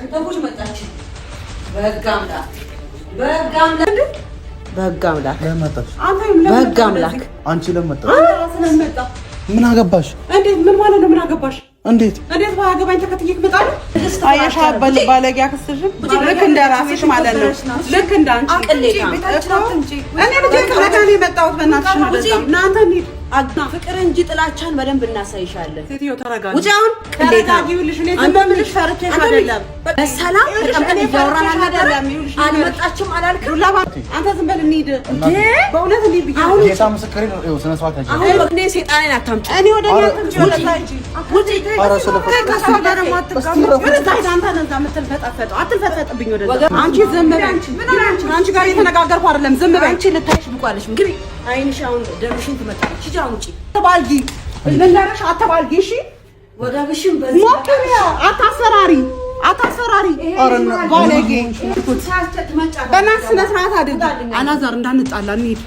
ከተቦች መጣች። በህግ አምላክ አንቺ ለመጣሽ ምን አገባሽ? እንዴት ምን ማለት ነው? ምን አገባሽ? እንዴት ባያገባኝ ተከትዬ እመጣለሁ? አያሻ ባለጊያ ከስተሽም ልክ እንደ ራስሽ ማለት ነው። ልክ እንደ አንቺ እኔ ልጅ ከለካኔ መጣሁት። በእናትሽ ነው እናንተ እንሂድ። ፍቅር እንጂ ጥላቻን በደንብ እናሳይሻለን። ሴትዮ ተረጋጊ። ውጪ አሁን ተረጋጊውልሽ። እኔ ዝም ብልሽ ፈርቼሽ አይደለም። በሰላም ተቀምጠን እያወራን አይደለም። አልመጣችም አላልክም? አንተ ዝም በል እንሂድ። በእውነት እንሂድ ብዬሽ አሁን ጌታ ምስክሬ ነው። ስነ ስርዓት ያጂ አሁን እኔ ሰይጣኔን አታምጪ። እኔ ወደ እኔ አትምጪ። ወደ ታጂ ውጪ። ኧረ ስለፈቀደ ከሷ ጋር ማትጋሙ ወደ ታጂ። አንተ ነዛ የምትልፈጠፈጠው አትልፈጠጥብኝ። ወደዛ አንቺ ዝም በይ። አንቺ ጋር የተነጋገርኩ አይደለም። ዝም በይ። አንቺ ልታይሽ ብቋለሽ። ግቢ። አይንሽ አሁን ደምሽን ትመጣለች። ሂጂ አሁን ውጪ። አተባልጊ ልንገርሽ፣ አተባልጊ። እሺ ወገብሽን በዚህ ሞክሪያ። አታስፈራሪ። ባለጌ በእናትሽ ስነ ስርዓት አድርጊ። አላዛር እንዳንጣላ እንሂድ።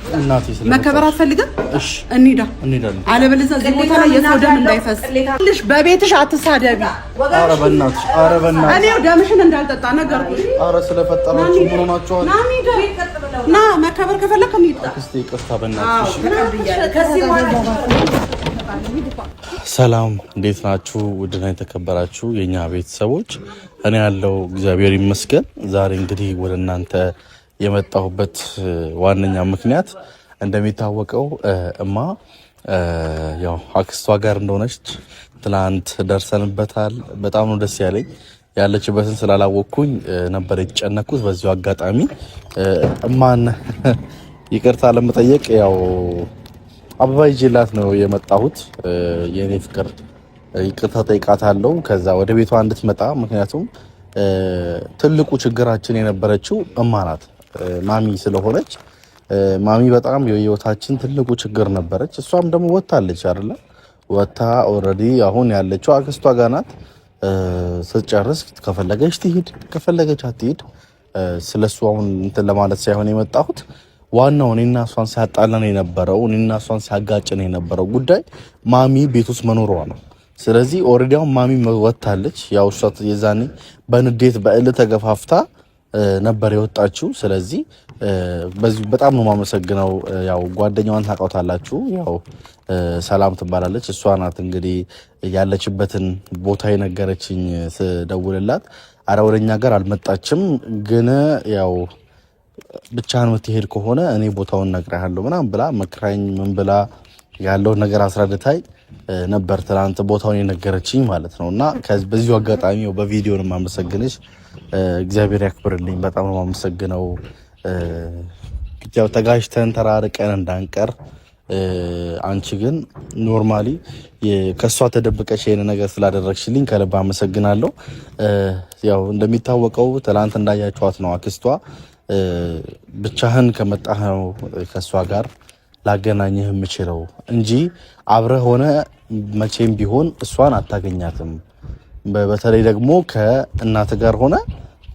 መከበር አትፈልግም? እሺ እንሂዳለን። አለበለዚያ እዚህ ቦታ ላይ የሰው ደም እንዳይፈስ በቤትሽ አትሳደቢ። ኧረ በእናትሽ እኔው ደምሽን እንዳልጠጣ ነገርኩሽ። ኧረ ስለፈጠራችሁ ምን ሆናችኋል? ና መከበር ከፈለክ እንሂድ። እስቲ ይቅርታ በእናትሽ። ሰላም እንዴት ናችሁ? ውድና የተከበራችሁ የኛ ቤተሰቦች፣ እኔ ያለው እግዚአብሔር ይመስገን። ዛሬ እንግዲህ ወደ እናንተ የመጣሁበት ዋነኛ ምክንያት እንደሚታወቀው እማ ያው አክስቷ ጋር እንደሆነች ትላንት ደርሰንበታል። በጣም ነው ደስ ያለኝ። ያለችበትን ስላላወቅኩኝ ነበር የተጨነኩት። በዚሁ አጋጣሚ እማን ይቅርታ ለመጠየቅ ያው አበባ ይዤላት ነው የመጣሁት። የኔ ፍቅር ይቅርታ ጠይቃታለሁ ከዛ ወደ ቤቷ እንድትመጣ። ምክንያቱም ትልቁ ችግራችን የነበረችው እማ ናት፣ ማሚ ስለሆነች ማሚ በጣም የህይወታችን ትልቁ ችግር ነበረች። እሷም ደግሞ ወጣለች አይደለ? ወጣ ኦልሬዲ አሁን ያለችው አክስቷ ጋር ናት። ስትጨርስ ከፈለገች ትሂድ፣ ከፈለገች አትሂድ። ስለሱ አሁን እንትን ለማለት ሳይሆን የመጣሁት ዋናው እኔና እሷን ሲያጣላን የነበረው እኔና እሷን ሲያጋጭን የነበረው ጉዳይ ማሚ ቤት ውስጥ መኖሯ ነው። ስለዚህ ኦልሬዲ አሁን ማሚ ወጣለች። ያው እሷ የዛኔ በንዴት በእልህ ተገፋፍታ ነበር የወጣችው። ስለዚህ በዚህ በጣም ነው የማመሰግነው። ያው ጓደኛዋን ታውቃታላችሁ፣ ያው ሰላም ትባላለች። እሷ ናት እንግዲህ ያለችበትን ቦታ የነገረችኝ ስደውልላት። አረ ወደኛ ጋር አልመጣችም፣ ግን ያው ብቻህን የምትሄድ ከሆነ እኔ ቦታውን እነግርሃለሁ ምናምን ብላ መክራኝ ምን ብላ ያለውን ነገር አስረድታይ ነበር ትናንት ቦታውን የነገረችኝ ማለት ነው። እና በዚሁ አጋጣሚ በቪዲዮ ነው የማመሰግንሽ። እግዚአብሔር ያክብርልኝ። በጣም ነው የማመሰግነው። ያው ተጋጅተን ተራርቀን እንዳንቀር አንቺ ግን ኖርማሊ ከሷ ተደብቀሽ ይሄን ነገር ስላደረግሽልኝ ከልብ አመሰግናለሁ። ያው እንደሚታወቀው ትናንት እንዳያችኋት ነው አክስቷ ብቻህን ከመጣህ ነው ከሷ ጋር ላገናኝህ የምችለው እንጂ አብረህ ሆነ መቼም ቢሆን እሷን አታገኛትም። በተለይ ደግሞ ከእናት ጋር ሆነ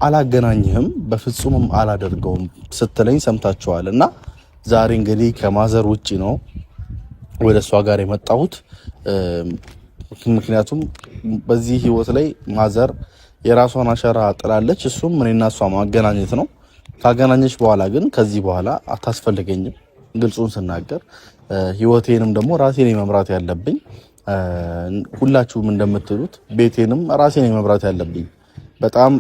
አላገናኝህም፣ በፍጹምም አላደርገውም ስትለኝ ሰምታችኋል። እና ዛሬ እንግዲህ ከማዘር ውጪ ነው ወደ እሷ ጋር የመጣሁት። ምክንያቱም በዚህ ህይወት ላይ ማዘር የራሷን አሻራ ጥላለች። እሱም እኔና እሷ ማገናኘት ነው። ካገናኘች በኋላ ግን ከዚህ በኋላ አታስፈልገኝም። ግልጹን ስናገር ህይወቴንም ደግሞ ራሴን መምራት ያለብኝ፣ ሁላችሁም እንደምትሉት ቤቴንም ራሴን መምራት ያለብኝ። በጣም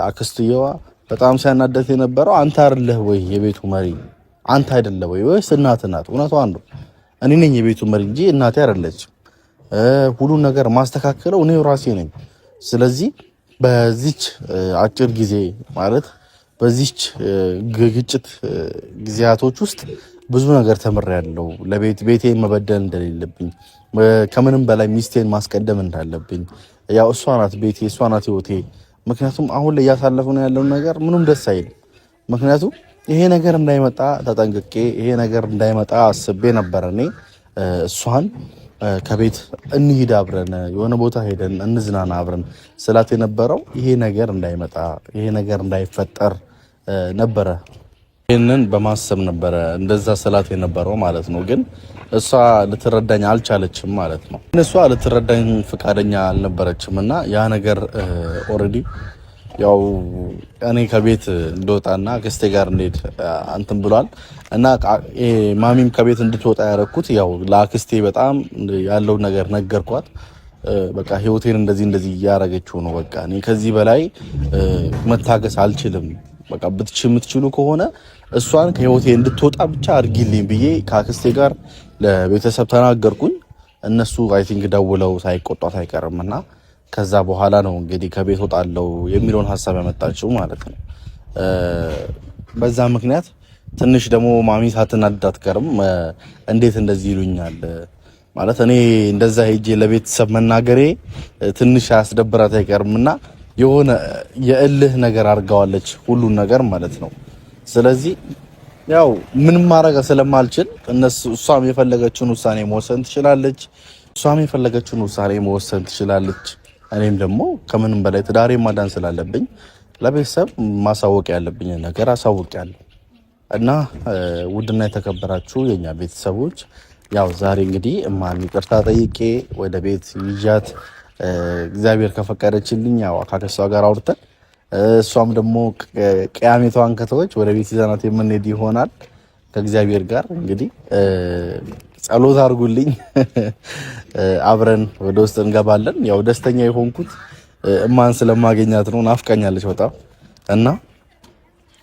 አክስትየዋ በጣም ሲያናደት የነበረው አንተ አይደለህ ወይ የቤቱ መሪ? አንተ አይደለህ ወይ ወይስ እናትህ ናት? እውነቷን ነው። እኔ ነኝ የቤቱ መሪ እንጂ እናቴ አይደለችም። ሁሉን ነገር ማስተካከለው እኔ ራሴ ነኝ። ስለዚህ በዚች አጭር ጊዜ ማለት በዚች ግጭት ጊዜያቶች ውስጥ ብዙ ነገር ተምሬያለሁ። ቤቴ መበደል እንደሌለብኝ፣ ከምንም በላይ ሚስቴን ማስቀደም እንዳለብኝ። ያው እሷ ናት ቤቴ፣ እሷ ናት ህይወቴ። ምክንያቱም አሁን ላይ እያሳለፍን ያለው ነገር ምንም ደስ አይልም። ምክንያቱም ይሄ ነገር እንዳይመጣ ተጠንቅቄ ይሄ ነገር እንዳይመጣ አስቤ ነበር እኔ እሷን ከቤት እንሂድ አብረን የሆነ ቦታ ሄደን እንዝናና አብረን ስላት የነበረው ይሄ ነገር እንዳይመጣ ይሄ ነገር እንዳይፈጠር ነበረ። ይሄንን በማሰብ ነበረ እንደዛ ስላት የነበረው ማለት ነው። ግን እሷ ልትረዳኝ አልቻለችም ማለት ነው። እሷ ልትረዳኝ ፈቃደኛ አልነበረችም እና ያ ነገር ኦልሬዲ ያው እኔ ከቤት እንደወጣና አክስቴ ጋር እንሄድ አንተም ብሏል እና ማሚም ከቤት እንድትወጣ ያረኩት ያው ለአክስቴ በጣም ያለው ነገር ነገርኳት። በቃ ህይወቴን እንደዚህ እያረገችው ነው። በቃ እኔ ከዚህ በላይ መታገስ አልችልም። በቃ የምትችሉ ከሆነ እሷን ከህይወቴ እንድትወጣ ብቻ አድርጊልኝ ብዬ ከአክስቴ ጋር ለቤተሰብ ተናገርኩኝ። እነሱ አይ ቲንክ ደውለው ሳይቆጣት አይቀርምና ከዛ በኋላ ነው እንግዲህ ከቤት ወጣለው የሚለውን ሐሳብ ያመጣችው ማለት ነው። በዛ ምክንያት ትንሽ ደግሞ ማሚ ሳትናደድ አትቀርም። እንዴት እንደዚህ ይሉኛል ማለት እኔ እንደዛ ሄጄ ለቤተሰብ መናገሬ ትንሽ ያስደብራት አይቀርምና የሆነ የእልህ ነገር አድርጋዋለች ሁሉን ነገር ማለት ነው። ስለዚህ ያው ምንም ማድረግ ስለማልችል እሷም የፈለገችውን ውሳኔ መወሰን ትችላለች። እኔም ደግሞ ከምንም በላይ ትዳሬ ማዳን ስላለብኝ ለቤተሰብ ማሳወቅ ያለብኝ ነገር አሳውቂያለሁ። እና ውድና የተከበራችሁ የኛ ቤተሰቦች ያው ዛሬ እንግዲህ እማን ይቅርታ ጠይቄ ወደ ቤት ይዣት እግዚአብሔር ከፈቀደችልኝ ያው ከሷ ጋር አውርተን እሷም ደግሞ ቅያሜቷን ከተወች ወደ ቤት ይዘናት የምንሄድ ይሆናል። ከእግዚአብሔር ጋር እንግዲህ ጸሎት አድርጉልኝ። አብረን ወደ ውስጥ እንገባለን። ያው ደስተኛ የሆንኩት እማን ስለማገኛት ነው። ናፍቃኛለች በጣም እና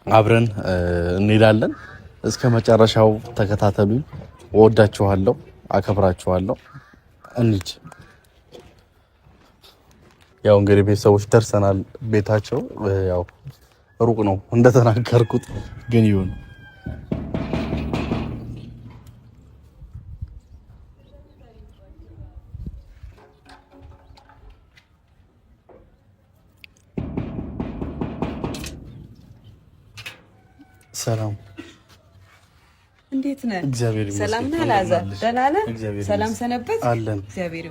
አብረን እንሄዳለን። እስከ መጨረሻው ተከታተሉኝ። ወዳችኋለሁ፣ አከብራችኋለሁ። እንሂድ። ያው እንግዲህ ቤተሰቦች ደርሰናል። ቤታቸው ያው ሩቅ ነው እንደተናገርኩት ግን ይሁን። ሰላም እንዴት ነህ? እግዚአብሔር ይመስገን። ሰላም ነህ? አላዛር ደህና ነህ? ሰላም ሰነበት? አለን። እግዚአብሔር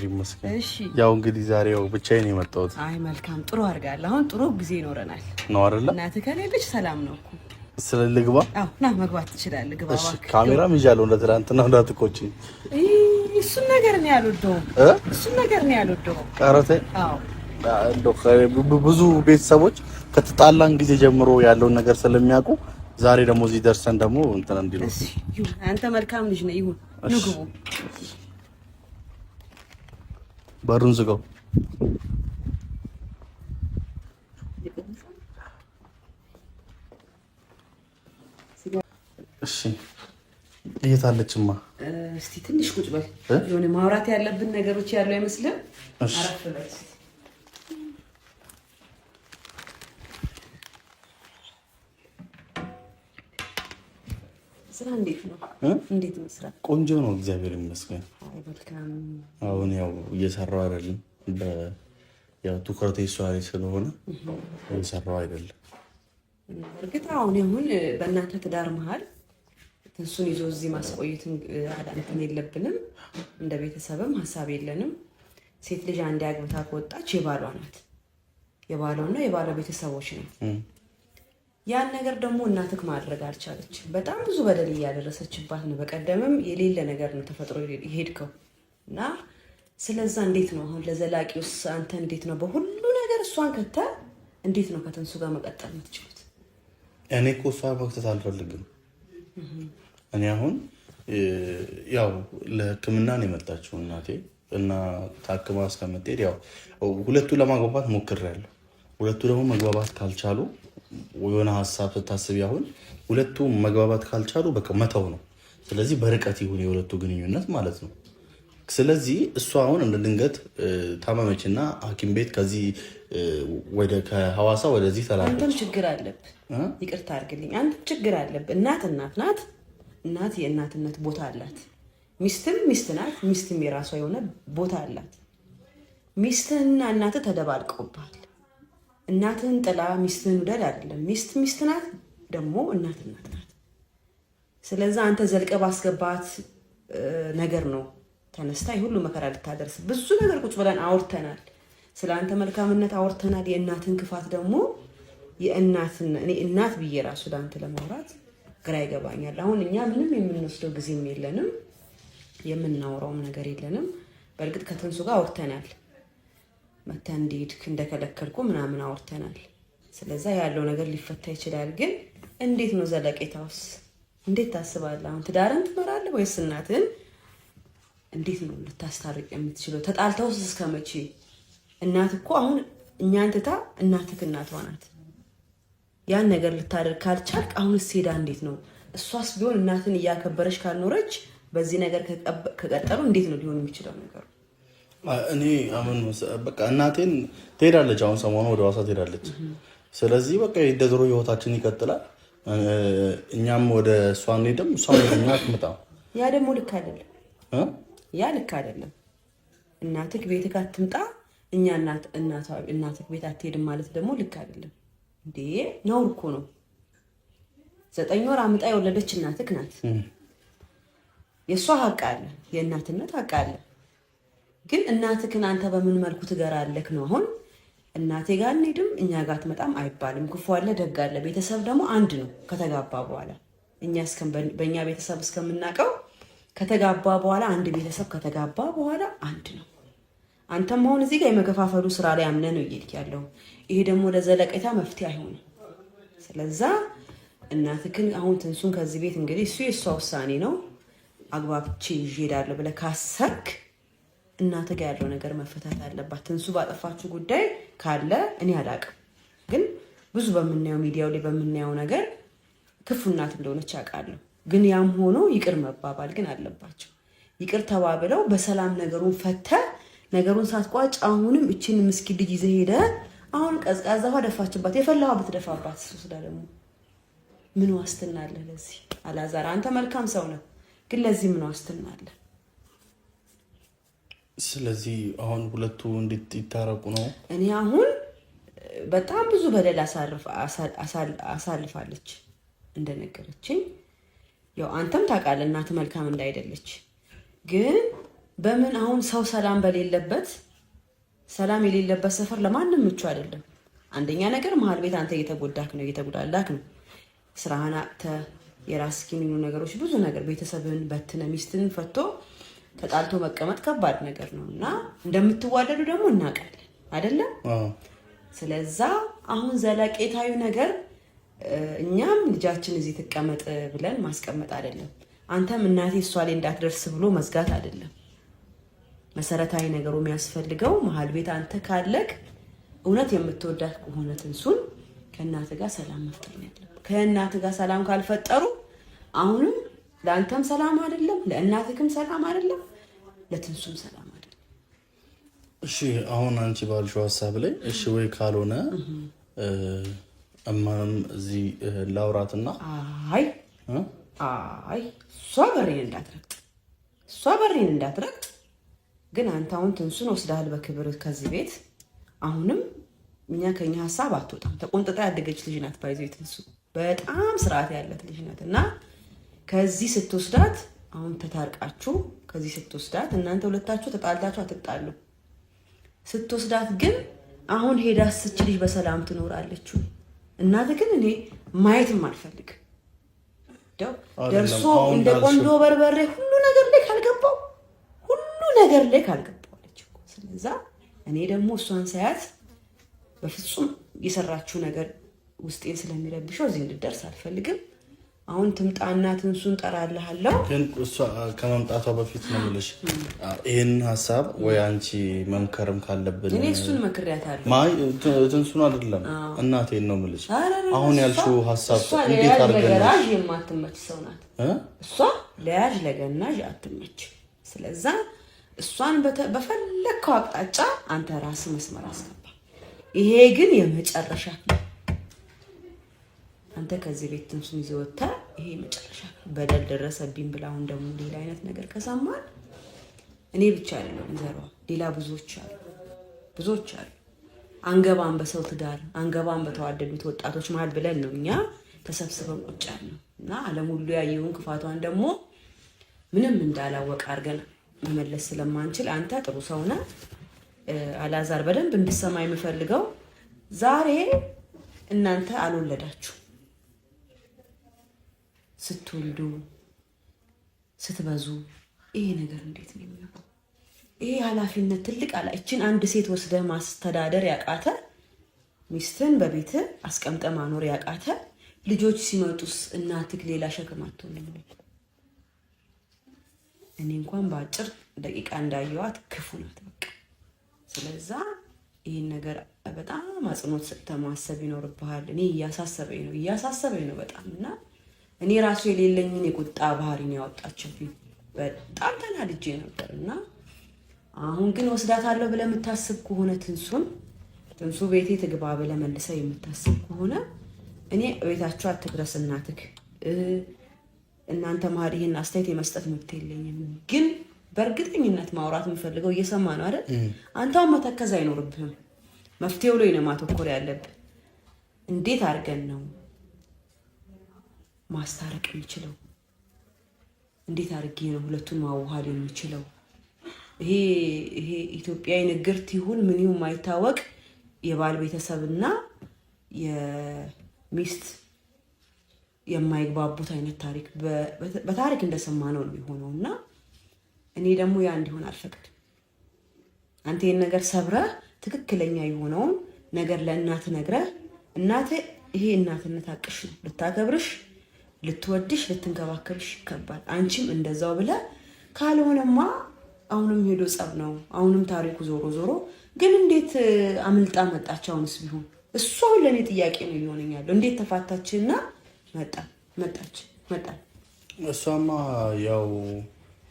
ይመስገን። እሺ ያው እንግዲህ ዛሬ ያው ብቻዬን የመጣሁት። አይ መልካም፣ ጥሩ አድርጋለህ። አሁን ጥሩ ጊዜ ይኖረናል ነው አይደል? እናትህ ከሌለች ሰላም ነው እኮ። ልግባ? አዎ ና መግባት ትችላለህ። ግባ እባክህ። ካሜራም ይዣለሁ እንደ ትናንትና እንዳትቆጪ። እሱን ነገር ነው ያልወደውም። ቀረተ? አዎ ብዙ ቤተሰቦች ከተጣላን ጊዜ ጀምሮ ያለውን ነገር ስለሚያውቁ ዛሬ ደግሞ እዚህ ደርሰን ደግሞ እንትን እንዲሉ አንተ መልካም ልጅ ነህ። ይሁን ንግቡ። በሩን ዝጋው። እሺ እየታለችማ? እስቲ ትንሽ ቁጭ በል። የሆነ ማውራት ያለብን ነገሮች ያሉ አይመስልም? አረፍ በል። ስራ እንዴት ነው? እንዴት ነው ስራ? ቆንጆ ነው፣ እግዚአብሔር ይመስገን። አሁን ያው እየሰራው አይደለም፣ ያው ትኩረቴ እሷ ላይ ስለሆነ እየሰራው አይደለም። እርግጥ አሁን በእናንተ ትዳር መሀል እሱን ይዞ እዚህ ማስቆየት እንትን የለብንም። እንደ ቤተሰብም ሀሳብ የለንም። ሴት ልጅ አንድ አግብታ ከወጣች የባሏ ናት፣ የባሏና የባሏ ቤተሰቦች ነው። ያን ነገር ደግሞ እናትህ ማድረግ አልቻለች። በጣም ብዙ በደል እያደረሰችባት ነው። በቀደምም የሌለ ነገር ነው ተፈጥሮ ይሄድከው እና ስለዛ እንዴት ነው አሁን ለዘላቂውስ አንተ እንዴት ነው በሁሉ ነገር እሷን እንዴት ነው ከተንሱ ጋር መቀጠል የምትችሉት? እኔ እኮ እሷን መክተት አልፈልግም። እኔ አሁን ያው ለሕክምና ነው የመጣችው እናቴ እና ታክማ እስከምትሄድ ያው ሁለቱ ለማግባባት ሞክሬያለሁ። ሁለቱ ደግሞ መግባባት ካልቻሉ የሆነ ሀሳብ ስታስብ አሁን ሁለቱ መግባባት ካልቻሉ በቃ መተው ነው። ስለዚህ በርቀት ይሁን የሁለቱ ግንኙነት ማለት ነው። ስለዚህ እሷ አሁን እንደ ድንገት ታመመችና ሐኪም ቤት ከዚህ ከሐዋሳ ወደዚህ ተላከች። አንተም ችግር አለብህ፣ ይቅርታ አድርግልኝ። አንተም ችግር አለብህ። እናት ናት። እናት የእናትነት ቦታ አላት። ሚስትም ሚስት ናት። ሚስትም የራሷ የሆነ ቦታ አላት። ሚስትህና እናትህ ተደባልቀውብሃል። እናትህን ጥላ ሚስትህን ውደድ አይደለም። ሚስት ናት፣ ደግሞ እናት ናት። ስለዚህ አንተ ዘልቀ ባስገባት ነገር ነው ተነስታ ሁሉ መከራ ልታደርስ። ብዙ ነገር ቁጭ ብለን አውርተናል። ስለ አንተ መልካምነት አውርተናል። የእናትን ክፋት ደግሞ እኔ እናት ብዬ ራሱ ለአንተ ለማውራት ግራ ይገባኛል። አሁን እኛ ምንም የምንወስደው ጊዜም የለንም፣ የምናወራውም ነገር የለንም። በእርግጥ ከተንሱ ጋር አውርተናል። መታ እንዴት እንደከለከልኩ ምናምን አውርተናል። ስለዛ ያለው ነገር ሊፈታ ይችላል። ግን እንዴት ነው ዘለቄታውስ? እንዴት ታስባለህ? አሁን ትዳርን ትመራለህ ወይስ እናትህን እንዴት ነው ልታስታርቅ የምትችለው? ተጣልተውስ እስከ መቼ? እናት እኮ አሁን እኛን ትታ እናትህ እናቷ ናት። ያን ነገር ልታደርግ ካልቻልክ አሁንስ ሄዳ እንዴት ነው? እሷስ ቢሆን እናትን እያከበረች ካልኖረች በዚህ ነገር ከቀጠሉ እንዴት ነው ሊሆን የሚችለው ነገሩ? እኔ አሁን በቃ እናቴን ትሄዳለች፣ አሁን ሰሞኑ ወደ ሐዋሳ ትሄዳለች። ስለዚህ በቃ እንደ ድሮ ህይወታችን ይቀጥላል። እኛም ወደ እሷ እንሄድም፣ እሷ ወደ እኛ አትመጣም። ያ ደግሞ ልክ አይደለም። ያ ልክ አይደለም። እናትህ ቤትህ አትምጣ፣ እኛ እናትህ ቤት አትሄድም ማለት ደግሞ ልክ አይደለም። እንዴ ነውር እኮ ነው። 9 ወር አምጣ የወለደች እናትህ ናት። የእሷ ሀቅ አለ፣ የእናትነት ሀቅ አለ። ግን እናትህን አንተ በምን መልኩ ትገራለህ ነው? አሁን እናቴ ጋር እንሂድም እኛ ጋር አትመጣም አይባልም። ክፉ አለ ደግ አለ። ቤተሰብ ደግሞ አንድ ነው ከተጋባ በኋላ። እኛ በእኛ ቤተሰብ እስከምናውቀው ከተጋባ በኋላ አንድ ቤተሰብ ከተጋባ በኋላ አንድ ነው። አንተም አሁን እዚህ ጋር የመከፋፈሉ ስራ ላይ አምነህ ነው እየሄድክ ያለው። ይሄ ደግሞ ለዘለቄታ መፍትሄ አይሆንም። ስለዛ እናትህን አሁን ትንሱን ከዚህ ቤት እንግዲህ እሱ የእሷ ውሳኔ ነው አግባብቼ ይዤ እሄዳለሁ ብለህ ካሰርክ እናትህ ጋር ያለው ነገር መፈታት አለባት። ትንሱ ባጠፋችሁ ጉዳይ ካለ እኔ አላውቅም፣ ግን ብዙ በምናየው ሚዲያው ላይ በምናየው ነገር ክፉ እናት እንደሆነች አውቃለሁ። ግን ያም ሆኖ ይቅር መባባል ግን አለባቸው። ይቅር ተባብለው በሰላም ነገሩን ፈተህ ነገሩን ሳትቋጭ አሁንም እችን ምስኪን ልጅ ይዘህ ሄደህ አሁን ቀዝቃዛ ውሃ ደፋችባት፣ የፈላ ውሃ ብትደፋባት እሱ ደግሞ ምን ዋስትና አለ ለዚህ? አላዛር አንተ መልካም ሰው ነህ፣ ግን ለዚህ ምን ዋስትና አለ? ስለዚህ አሁን ሁለቱ እንዴት ይታረቁ ነው? እኔ አሁን በጣም ብዙ በደል አሳልፋለች እንደነገረችኝ። ያው አንተም ታውቃለህ እናት መልካም እንዳይደለች። ግን በምን አሁን ሰው ሰላም የሌለበት ሰፈር ለማንም ምቹ አይደለም። አንደኛ ነገር መሀል ቤት አንተ እየተጎዳላክ ነው። ስራህን አጥተህ የራስህን ነገሮች ብዙ ነገር ቤተሰብን በትነ ሚስትን ፈቶ ተጣልቶ መቀመጥ ከባድ ነገር ነው እና እንደምትዋደዱ ደግሞ እናውቃለን አይደለም? ስለዛ አሁን ዘለቄታዊ ነገር እኛም ልጃችን እዚህ ትቀመጥ ብለን ማስቀመጥ አይደለም። አንተም እናቴ እሷ ላይ እንዳትደርስ ብሎ መዝጋት አይደለም። መሰረታዊ ነገሩ የሚያስፈልገው መሀል ቤት አንተ ካለክ እውነት የምትወዳት ከሆነ ትንሱን ከእናትህ ጋር ሰላም መፍጠር ነው ያለብህ። ከእናትህ ጋር ሰላም ካልፈጠሩ አሁንም ለአንተም ሰላም አይደለም፣ ለእናትህም ሰላም አይደለም፣ ለትንሱም ሰላም አይደለም። እሺ አሁን አንቺ ባልሽው ሀሳብ ላይ እሺ ወይ ካልሆነ እማንም እዚህ ላውራትና እሷ በሬን እንዳትረግጥ ግን አንተ አሁን ትንሱን ወስደሃል በክብር ከዚህ ቤት። አሁንም ከኛ ሀሳብ አትወጣም። ተቆንጥጣ ያደገች ልጅ ናት። ባይዘው ትንሱ በጣም ስርዓት ያላት ልጅ ናት እና ከዚህ ስትወስዳት አሁን ተታርቃችሁ ከዚህ ስትወስዳት እናንተ ሁለታችሁ ተጣልታችሁ አትጣሉ። ስትወስዳት ግን አሁን ሄዳ ስችልሽ በሰላም ትኖራለች። እናት ግን እኔ ማየትም አልፈልግ ደርሶ እንደ ቆንጆ በርበሬ ሁሉ ነገር ላይ ካልገባው አለች እኮ። ስለዛ እኔ ደግሞ እሷን ሳያት በፍጹም የሰራችው ነገር ውስጤን ስለሚረብሸው እዚህ እንድደርስ አልፈልግም። አሁን ትምጣና ትንሱን ጠራልሃለሁ። ግን እሷ ከመምጣቷ በፊት ነው የምልሽ ይሄን ሀሳብ ወይ አንቺ መምከርም ካለብን እኔ እሱን መክሪያታለሁ። ትንሱን አይደለም እናቴን ነው የምልሽ። አሁን ያልሽው ሀሳብ እንዴት አድርገን ለያዥ የማትመች ሰው ናት እሷ። ለያዥ ለገናዥ አትመች። ስለዛ እሷን በፈለግከው አቅጣጫ አንተ ራስህ መስመር አስገባ። ይሄ ግን የመጨረሻ አንተ ከዚህ ቤት ትንሱን ይዘህ ወጥተህ ይሄ መጨረሻ በደል ደረሰብኝ ብላ አሁን ደግሞ ሌላ አይነት ነገር ከሰማን እኔ ብቻ አይደለም ዘሯ ሌላ ብዙዎች አሉ። አንገባን በሰው ትዳር አንገባን በተዋደዱት ወጣቶች መሀል ብለን ነው እኛ ተሰብስበን ቁጭ ያልነው እና ዓለም ሁሉ ያየውን ክፋቷን ደግሞ ምንም እንዳላወቀ አድርገን መመለስ ስለማንችል አንተ ጥሩ ሰው ነህ አላዛር። በደንብ እንድሰማ የምፈልገው ዛሬ እናንተ አልወለዳችሁ ስትወልዱ ስትበዙ ይሄ ነገር እንዴት ነው የሚሆነው? ይሄ ኃላፊነት ትልቅ እችን አንድ ሴት ወስደህ ማስተዳደር ያቃተ ሚስትን በቤት አስቀምጠ ማኖር ያቃተ ልጆች ሲመጡስ እናትክ ሌላ ሸክም አትሆንም። እኔ እንኳን በአጭር ደቂቃ እንዳየዋት ክፉ ናት በቃ። ስለዛ ይሄን ነገር በጣም አጽንኦት ሰጥተህ ማሰብ ይኖርብሃል። እኔ እያሳሰበኝ ነው በጣም እና እኔ ራሱ የሌለኝን የቁጣ ባህሪን ያወጣችብኝ በጣም ተናድጄ ነበርና አሁን ግን ወስዳታለሁ ብለህ የምታስብ ከሆነ ትንሱ ቤቴ ትግባ ብለህ መልሰህ የምታስብ ከሆነ እኔ ቤታችሁ አትድረስ እናትክ እናንተ መሀል ይሄን አስተያየት የመስጠት መብት የለኝም። ግን በእርግጠኝነት ማውራት የምፈልገው እየሰማ ነው አይደል? አንተው መተከዝ አይኖርብህም። መፍትሄው ላይ ነው ማተኮር ያለብህ። እንዴት አድርገን ነው ማስታረቅ የሚችለው? እንዴት አድርጌ ነው ሁለቱን ማዋሃድ የሚችለው? ይሄ ኢትዮጵያዊ ንግርት ይሁን ምን ይሁን ማይታወቅ የባል ቤተሰብና የሚስት የማይግባቡት አይነት ታሪክ በታሪክ እንደሰማነው ነው የሚሆነውና እኔ ደግሞ ያ እንዲሆን አልፈቅድም። አንተ ይሄን ነገር ሰብረህ ትክክለኛ የሆነውን ነገር ለእናት ነግረህ እናት ይሄ እናትነት አቅሽ ነው ልታከብርሽ፣ ልትወድሽ፣ ልትንከባከብሽ ይገባል። አንቺም እንደዛው ብለህ ካልሆነማ አሁንም ሄዶ ጸብ ነው። አሁንም ታሪኩ ዞሮ ግን እንዴት አምልጣ መጣች? አሁንስ ቢሆን እሷ ለኔ ጥያቄ ነው ይሆነኛል። እንዴት ተፋታችና መጣች? እሷማ ያው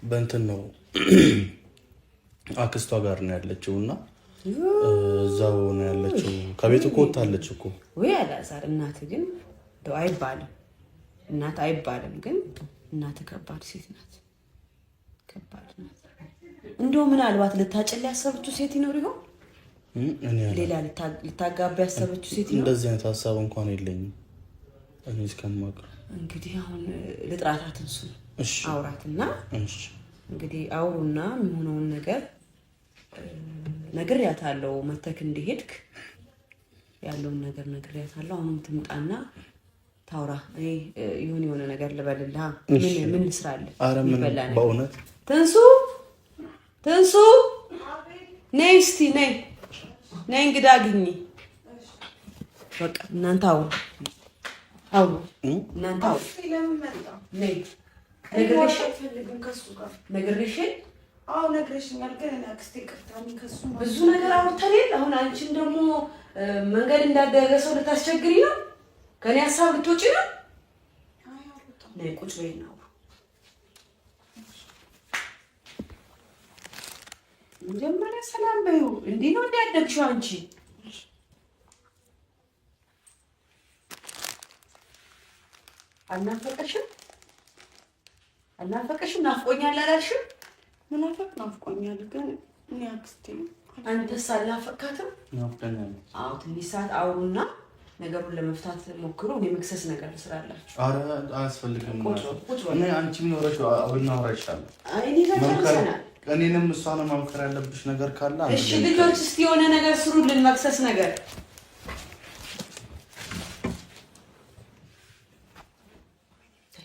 በእንትን ነው አክስቷ ጋር ነው ያለችውና እዛው ነው ያለችው። ከቤት እኮ ወጣለች እኮ ወይ አላዛር። እናት ግን እንደው አይባልም፣ እናት አይባልም። ግን እናት ከባድ ሴት ናት፣ ከባድ ናት። እንደው ምናልባት ልታጭል ያሰበችው ሴት ይኖር ይሆን? ሌላ ልታጋባ ያሰበችው ሴት ይኖር? እንደዚህ አይነት ሀሳብ እንኳን የለኝም እኔ እስከማውቅ። እንግዲህ አሁን ልጥራታት እንሱ አውራትና እንግዲህ አውሩና የሚሆነውን ነገር ነግሬያታለሁ። መተክ እንደሄድክ ያለውን ነገር ነግሬያታለሁ። አሁን ትምጣና ታውራ። እኔ የሆነ ነገር ልበልልህ። ምን ልስራለህ? በእውነት ትንሱ ነይ እስቲ ነይ እንግዳ አግኝ። በቃ እናንተ አውሩ እናንተ አውሩ። ነይ ነግሬሽ አዎ ነግሬሽኛል። ግን እኔ አክስቴ ቅርታሚ ከሱ ብዙ ነገር አውርተን አሁን አንቺን ደግሞ መንገድ እንዳደረገ ሰው ልታስቸግሪ ነው? ከኔ ሀሳብ ልትወጪ ነው? ነይ ቁጭ በይ ነው። መጀመሪያ ሰላም በይው። እንዲህ ነው እንዳያደግሽው አንቺ። አልናፈቀሽም? ናፍቆኛል አላልሽም? ናፍቆኛል። ግን እኔ አክስቴ አንተስ አልናፈቃትም? ናፍቀኛል። አዎ ትንሽ ሰዓት አውሩና ነገሩን ለመፍታት ሞክሩ። እኔ መክሰስ ነገር ትስራላችሁ። ኧረ አያስፈልግም። እኔ አንቺ ቢኖርሽ ብናወራ ይሻላል። እኔንም እሷንም መምከር ያለብሽ ነገር ካለ እሺ። ልጆች እስቲ የሆነ ነገር ስሩልን፣ መክሰስ ነገር።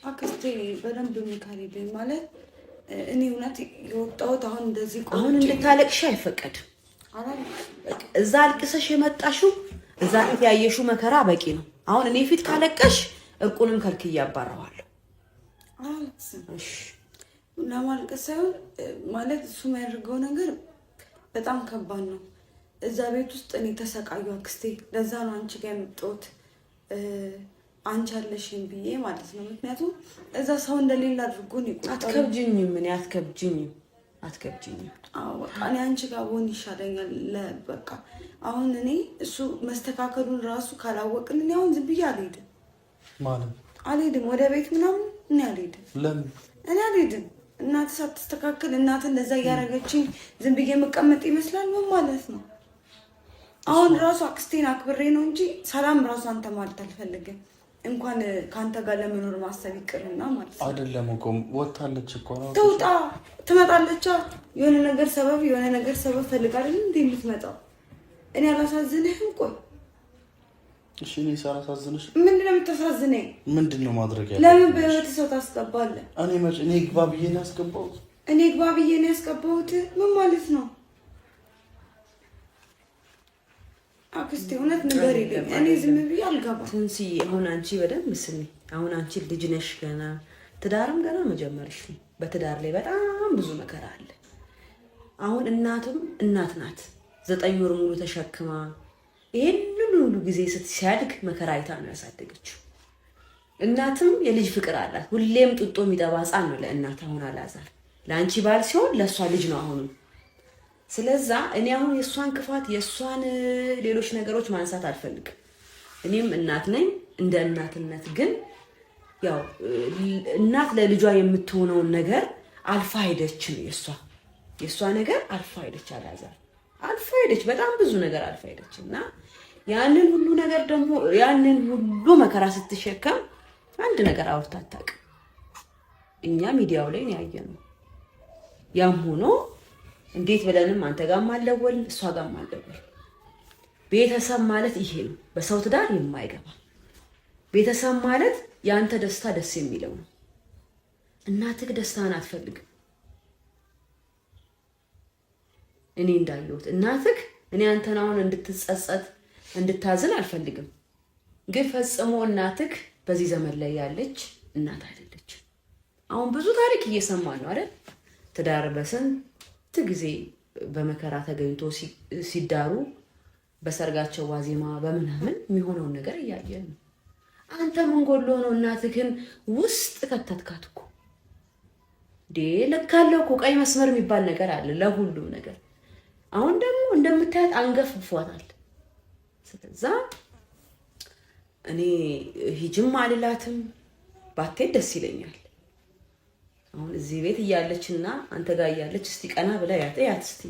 አክስቴ በደንብ ምካሪልኝ ማለት እኔ እውነት የወጣሁት አሁን እንደዚህ አሁን እንድታለቅሽ አይፈቀድም። እዛ አልቅሰሽ የመጣሽው እዛ ፊት ያየሽው መከራ በቂ ነው። አሁን እኔ ፊት ካለቀሽ እርቁንም ከልክዬ አባረዋለሁ። እሺ ለማልቀስ ሳይሆን ማለት እሱ የሚያደርገው ነገር በጣም ከባድ ነው። እዛ ቤት ውስጥ እኔ ተሰቃዩ አክስቴ። ለዛ ነው አንቺ ጋር የመጣሁት አንቺ አለሽኝ ብዬ ማለት ነው። ምክንያቱም እዛ ሰው እንደሌላ አድርጎ ነው ይቆጣል። አትከብጂኝም። እኔ አትከብጂኝም። አዎ በቃ እኔ አንቺ ጋር ብሆን ይሻለኛል። በቃ አሁን እኔ እሱ መስተካከሉን ራሱ ካላወቅን እኔ አሁን ዝም ብዬ አልሄድም አልሄድም ወደ ቤት ምናምን እኔ አልሄድም። ለምን እኔ አልሄድም? እናት ሳትስተካከል እናት እንደዛ እያደረገችኝ ዝም ብዬ መቀመጥ ይመስላል? ምን ማለት ነው? አሁን ራሱ አክስቴን አክብሬ ነው እንጂ ሰላም ራሱ አንተ ማለት አልፈልግም። እንኳን ካንተ ጋር ለመኖር ማሰብ ይቅርና ማለት ነው። አይደለም እኮ ወጣለች እኮ ነው። ትውጣ ትመጣለች። የሆነ ነገር ሰበብ ፈልጋለች እንዴ የምትመጣው? እኔ አላሳዝንህም? ቆይ እሺ እኔ ሳላሳዝንሽ ምንድን ነው የምታሳዝነኝ? ምንድን ነው ማድረግ ያለብኝ? ለምን በህይወት ሰው ታስገባለህ? እኔ ግባ ብዬ ነው ያስገባሁት። እኔ ግባ ብዬ ነው ያስገባሁት። ምን ማለት ነው? አክስቴ እውነት ነገር የለም። እኔ ዝም ብዬ አልገባም። ትንሲ አሁን አንቺ በደንብ ስሚ። አሁን አንቺ ልጅ ነሽ ገና፣ ትዳርም ገና መጀመርሽ ነው። በትዳር ላይ በጣም ብዙ መከራ አለ። አሁን እናትም እናት ናት። 9 ወር ሙሉ ተሸክማ ይሄንን ሁሉ ጊዜ ሲያድግ መከራ አይታ ነው ያሳደገችው። እናትም የልጅ ፍቅር አላት። ሁሌም ጡጦ የሚጠባ ሕፃን ነው ለእናት። አሁን አላዛር ለአንቺ ባል ሲሆን ለእሷ ልጅ ነው አሁንም። ስለዛ እኔ አሁን የእሷን ክፋት የእሷን ሌሎች ነገሮች ማንሳት አልፈልግም። እኔም እናት ነኝ። እንደ እናትነት ግን ያው እናት ለልጇ የምትሆነውን ነገር አልፋ ሄደች ነው የእሷ ነገር አልፋ ሄደች። አላዛር አልፋ ሄደች፣ በጣም ብዙ ነገር አልፋ ሄደች። እና ያንን ሁሉ ነገር ደግሞ ያንን ሁሉ መከራ ስትሸከም አንድ ነገር አውርታ አታውቅም። እኛ ሚዲያው ላይ ነው ያየነው። ያም ሆኖ እንዴት ብለንም አንተ ጋርም አልደወል እሷ ጋርም አልደወል። ቤተሰብ ማለት ይሄ ነው። በሰው ትዳር የማይገባ ቤተሰብ ማለት የአንተ ደስታ ደስ የሚለው ነው። እናትህ ደስታን አትፈልግም። እኔ እንዳየሁት እናትህ እኔ አንተን አሁን እንድትጸጸት እንድታዝን አልፈልግም። ግን ፈጽሞ እናትህ በዚህ ዘመን ላይ ያለች እናት አይደለች። አሁን ብዙ ታሪክ እየሰማን ነው አይደል? ትዳር በስንት ጊዜ በመከራ ተገኝቶ ሲዳሩ በሰርጋቸው ዋዜማ በምናምን የሚሆነውን ነገር እያየን ነው። አንተ ምን ጎሎ ነው እናትህን ውስጥ ከተትካት እኮ ለካለው እኮ ቀይ መስመር የሚባል ነገር አለ ለሁሉም ነገር። አሁን ደግሞ እንደምታያት አንገፍፏታል። ስለዛ እኔ ሂጅም አልላትም፣ ባትሄድ ደስ ይለኛል። አሁን እዚህ ቤት እያለችና አንተ ጋር እያለች እስቲ ቀና ብላ ያት እስቲ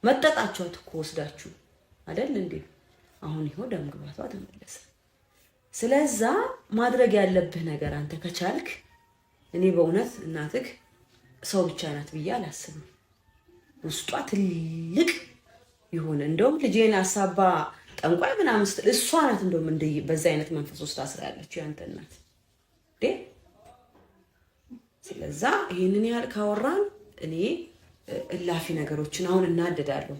መጠጣችኋት እኮ ወስዳችሁ አይደል እንዴ? አሁን ይኸው ደም ግባቷ ተመለሰ። ስለዛ ማድረግ ያለብህ ነገር አንተ ከቻልክ፣ እኔ በእውነት እናትህ ሰው ብቻ ናት ብዬ አላስብም። ውስጧ ትልቅ ይሆነ እንደውም ልጄን አሳባ ጠንቋይ ምናምን ስትል እሷ ናት እንደውም በዛ አይነት መንፈስ ውስጥ አስራ ያለችው ያንተ እናት ዴ። ስለዛ ይሄንን ያህል ካወራን እኔ እላፊ ነገሮችን አሁን እናደዳለሁ።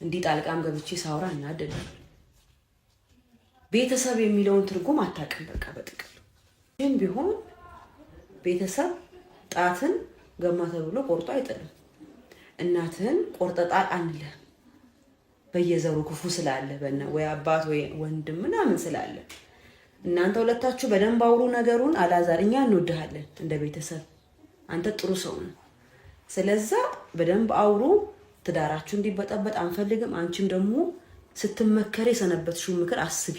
እንዲህ ጣልቃም ገብቼ ሳወራ እናደዳለሁ። ቤተሰብ የሚለውን ትርጉም አታውቅም። በቃ በጥቅል ግን ቢሆን ቤተሰብ ጣትን ገማ ተብሎ ቆርጦ አይጥልም። እናትህን ቆርጠጣል አንልህ። በየዘሩ ክፉ ስላለ ወይ አባት ወይ ወንድም ምናምን ስላለ እናንተ ሁለታችሁ በደንብ አውሩ ነገሩን። አላዛር እኛ እንወድሃለን እንደ ቤተሰብ፣ አንተ ጥሩ ሰው ነህ። ስለዛ በደንብ አውሩ። ትዳራችሁ እንዲበጠበጥ አንፈልግም። አንቺም ደግሞ ስትመከሪ የሰነበትሽው ምክር አስቢ።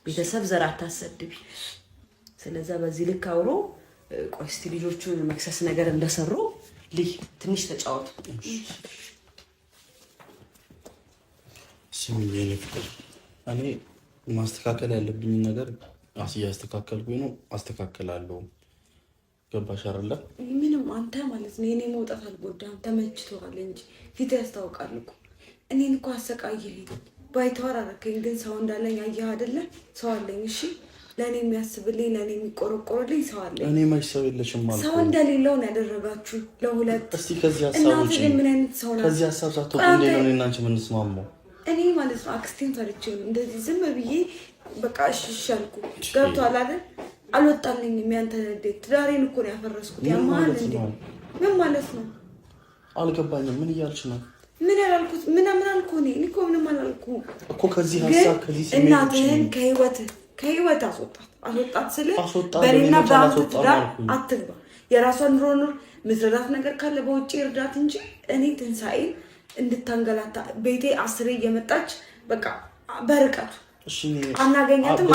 ቤተሰብ ዘር አታሰድቢ። ስለዛ በዚህ ልክ አውሮ ቆይ እስቲ ልጆቹን መክሰስ ነገር እንደሰሩ ትንሽ ተጫወቱ። ስሚኝ የኔ ፍቅር፣ እኔ ማስተካከል ያለብኝ ነገር እያስተካከልኩኝ ነው፣ አስተካክላለሁ። ገባሽ አይደለ? ምንም አንተ ማለት ነው የኔ መውጣት አልጎዳም፣ ተመችቶሃል እንጂ ፊት ያስታውቃል እኮ። እኔን እኮ አሰቃየኸኝ፣ ባይተዋር አደረከኝ። ግን ሰው እንዳለኝ አየህ አይደለ? ሰው አለኝ። እሺ ለእኔ የሚያስብልኝ ለእኔ የሚቆረቆርልኝ ሰው አለኝ። እኔ መች ሰው የለሽም ማለት ሰው እንደሌለው ነው ያደረጋችሁ ለሁለት። እስቲ ከዚህ ሀሳብ ውጪ፣ ምን አይነት ሰው ናት? ከዚህ ሀሳብ ሳትወጡ እንዴት ነው እኔና አንቺ የምንስማማው? እኔ ማለት ነው አክስቴን ፈርቼው እንደዚህ ዝም ብዬ በቃ እሺ አልኩ። ገብቶሃል አይደል? አልወጣልኝም ያንተ ንዴት። ትዳሬን እኮ ነው ያፈረስኩት። ያማል እንዴ? ምን ማለት ነው? አልገባኝም። ምን እያልሽ ነው? ምን ያላልኩት ምን አልኩ? እኔ እኮ ምንም አላልኩም እኮ። ከዚህ ሀሳብ ከዚህ ስሜት እናትህን ከህይወት አስወጣት ስለ በእኔና በአንተ ትዳር አትግባ። የራሷን ኑሮ ኑር። ምትረዳት ነገር ካለ በውጭ እርዳት እንጂ እኔ ትንሣኤን እንድታንገላታ ቤቴ 10 እየመጣች በቃ በርቀቱ አናገኛትም።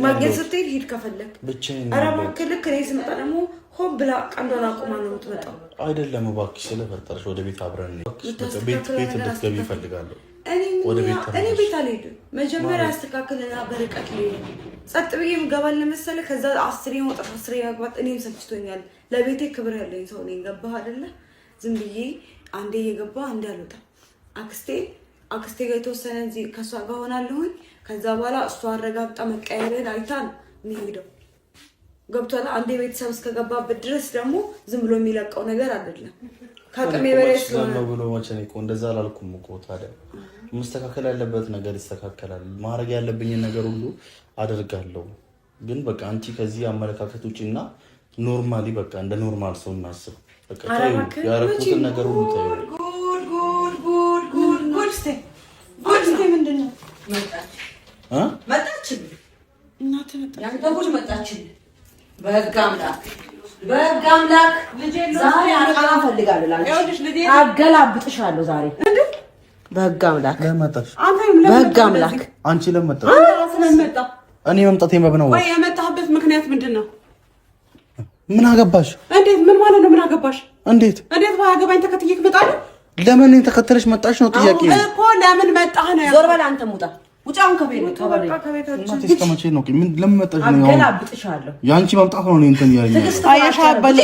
ማግኘት ስትሄድ ሂድ ከፈለግ። ኧረ እባክህ ልክ እኔ ስመጣ ደግሞ ሆን ብላ ቀንዷን አቁማ ነው የምትመጣው። አይደለም እባክሽ፣ ስለፈጠረሽ ወደ ቤት አብረን ቤት እንድትገቢ እፈልጋለሁ። እኔ ቤት አልሄድም። መጀመሪያ አስተካክልና በርቀት ልሄድ ጸጥ ብዬ የምገባል መሰለህ። ከዛ 10 መውጣት 10 መግባት እኔም ሰልችቶኛል። ለቤቴ ክብር ያለኝ ሰው ነኝ። ገባህ አይደለ? ዝም ብዬ አንዴ እየገባ አንዴ አልወጣም። አክስቴ ጋር የተወሰነ እዚህ ከእሷ ጋር ሆናለሁኝ። ከዛ በኋላ እሷ አረጋግጣ መቀየርን አይታ ነው የሚሄደው። ገብቷል። አንዴ ቤተሰብ እስከገባበት ድረስ ደግሞ ዝም ብሎ የሚለቀው ነገር አይደለም። ከአቅሜ በላይ ስለሆነ ነው ብሎ መቼ ነው እኮ እንደዛ አላልኩም እኮ። ታዲያ መስተካከል ያለበት ነገር ይስተካከላል። ማድረግ ያለብኝ ነገር ሁሉ አደርጋለሁ። ግን በቃ አንቺ ከዚህ አመለካከት ውጪና ኖርማሊ በቃ እንደ ኖርማል ሰው እናስብ። በቃ ያረኩትን ነገር ሁሉ ታዩ። ጉድ ምንድነው? መጣች እናት መጣች። በህግ አምላክ ዛሬ አቃ ፈልጋለሁ። አገላብጥሻለሁ ዛሬ በህግ አምላክ። በህግ አምላክ አንቺ ለምን መጣ? እኔ መምጣቴ መብነው ወይ የመጣህበት ምክንያት ምንድነው? ምን አገባሽ? እንዴት? ምን ማለት ነው? ምን አገባሽ? እንዴት ባያገባኝ ተከትዬ እመጣለሁ? ለምን ተከተለሽ መጣሽ ነው ጥያቄ እኮ። ለምን መጣህ ነው? ዞር በል አንተ ሙጣ። ውጫውን ከቤት እስከመቼ ነው? ለምን መጣሽ ነው? አገላብጥሻለሁ። የአንቺ መምጣት ነው እንትን ያለኝ። አያሻ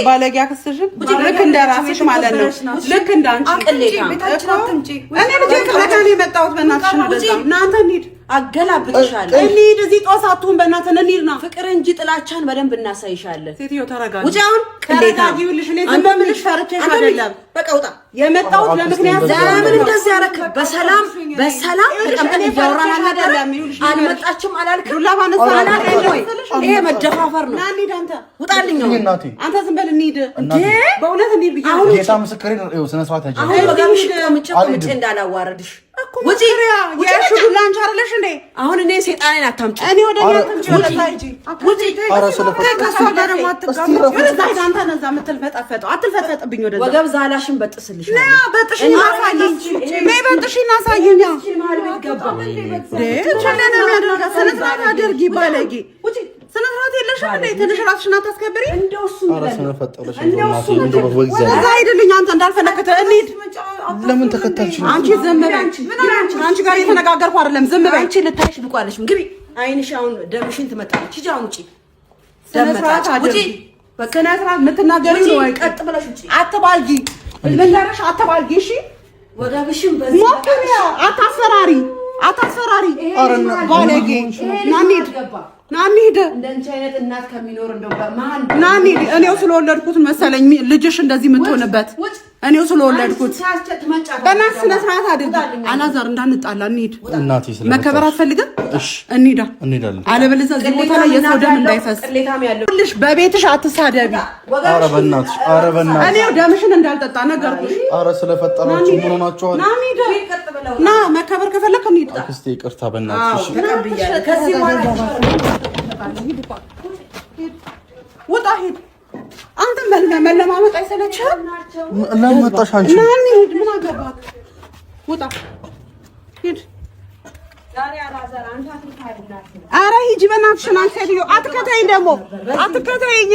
ባለጌ አክስትሽን ልክ እንደ ራስሽ ማለት ነው። ልክ እንደ አንቺ ቤታችን አትምጪ። እኔ ልጅ ከለካኔ የመጣሁት በእናትሽ ነው። እናንተ እንሂድ። አገላብጥሻለሁ። እንሂድ። እዚህ ጦስ አትሁን በእናትህ እንሂድ ነው። ፍቅር እንጂ ጥላቻን በደንብ እናሳይሻለን። ሴትዮ ተረጋጊ። ውጫውን ተረጋጊውልሽ። እኔ ዝም ብልሽ ፈርቼሽ አይደለም። በቃ ውጣ። የመጣሁት ለምክንያት ለምን እንደዚህ ያደረክ? በሰላም ተቀምጠን እያወራን አይደለም? አልመጣችም አላልክም? ዱላ ባነሳ ወይ? ይሄ መደፋፈር ነው። ና እንሂድ። አንተ ውጣልኝ። አንተ ዝም በል እንሂድ። በእውነት እንሂድ ብያለሁ። ጌታ ምስክሬ ነው። ስነ ስርዓት ያጅ አሁን ወጋምሽ ቆምጬ እንዳላዋረድሽ ውጪ። የሹዱላ አንቺ አይደለሽ እንዴ? አሁን እኔ ሴጣኔን አታምጪ። እኔ ወደ እኔ አትምጪ። ወደ ላይ ሂጂ። ውጪ። ከእሷ ጋር ደግሞ አትጋቡ። ወደዛ ሂድ። አንተ ነዛ የምትልፈጠፈጠው አትልፈጠጥብኝ። ወደዛ ወገብ ዛላሽን በጥስልሽ ነው። በጥሽኝ አሳይኝ። ነይ በጥሽኝ አሳይኝ። መሀል ቤት ገባ ቸለነ የሚያደርጋ ስነ ስርዓት አድርጊ። ባለጌ ውጪ። ስነ ስርዓት የለሽም እንዴ? ትንሽ ራስሽን አታስከብሪ? እንደው እሱ ወደዛ ሂድልኝ። አንተ እንዳልፈነከተ እንሂድ። ለምን ተከታልሽ? አንቺ ዝም በይ። አንቺ ጋር እየተነጋገርኩ አይደለም። ዝም በይ። አንቺ ልታይሽ ብቁ አለሽ። ግቢ። አይንሽ አሁን ደምሽን ትመጣለች። ሂጂ አሁን ውጪ። ስነ ስርዓት አድርጊ። በስነ ስርዓት የምትናገሪ ነው። ቀጥ ብለሽ ውጪ። አትባልጊ። ልንገርሽ፣ አትባልጊ። እሺ ወገብሽን በዚህ ሞክሪያ። አታስፈራሪ። ባለጌ ና እንሂድ። ና እንሂድ። እንደንቺ አይነት እናት ከሚኖር እንደው በማን ና እንሂድ። እኔው ስለወለድኩት መሰለኝ ልጅሽ እንደዚህ የምትሆንበት። እኔው ስለወለድኩት በእናትሽ ስነ ስርዓት አድርጊ። አላዛር እንዳንጣላ እንሂድ። መከበር አትፈልግም? እሺ እንሂዳለን። አለበለዚያ እዚህ ቦታ ላይ የሰው ደም እንዳይፈስ። ልሽ በቤትሽ አትሳደቢ። ኧረ በእናትሽ እኔው ደምሽን እንዳልጠጣ ነገርኩሽ። ኧረ ስለፈጠራችሁ ምን ሆናችኋል? ና እንሂድ። ና መከበር ከፈለክ እንሂድ። አክስቴ ይቅርታ በእናትሽ። ተቀብያለሁ። ከዚህ ውጣ ሂድ። አንተ መለማመጥ አይሰለችህም? ለምን መጣሽ አንቺ? ና እንሂድ። ምን አገባህ? ውጣ ሂድ። ኧረ ሂጂ በእናትሽ። አንቺ ሴትዮ አትከተይኝ፣ ደግሞ አትከተይኝ።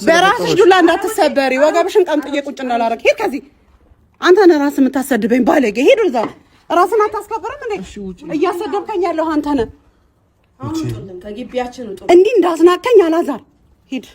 በራስሽ ዱላ እንዳትሰበሪ። ወገብሽን ቀምጥዬ ቁጭ እንዳላረግ። ሂድ ከዚህ። አንተ ነህ ራስህ የምታሰድበኝ ባለጌ። ሂድ እዛ። ራስን አታስከብርም እንዴ? እያሰደብከኝ ያለሁ አንተ ነህ። ከግቢያችን ውጡ። እንዲህ እንዳስናከኝ አላዛር ሂድ።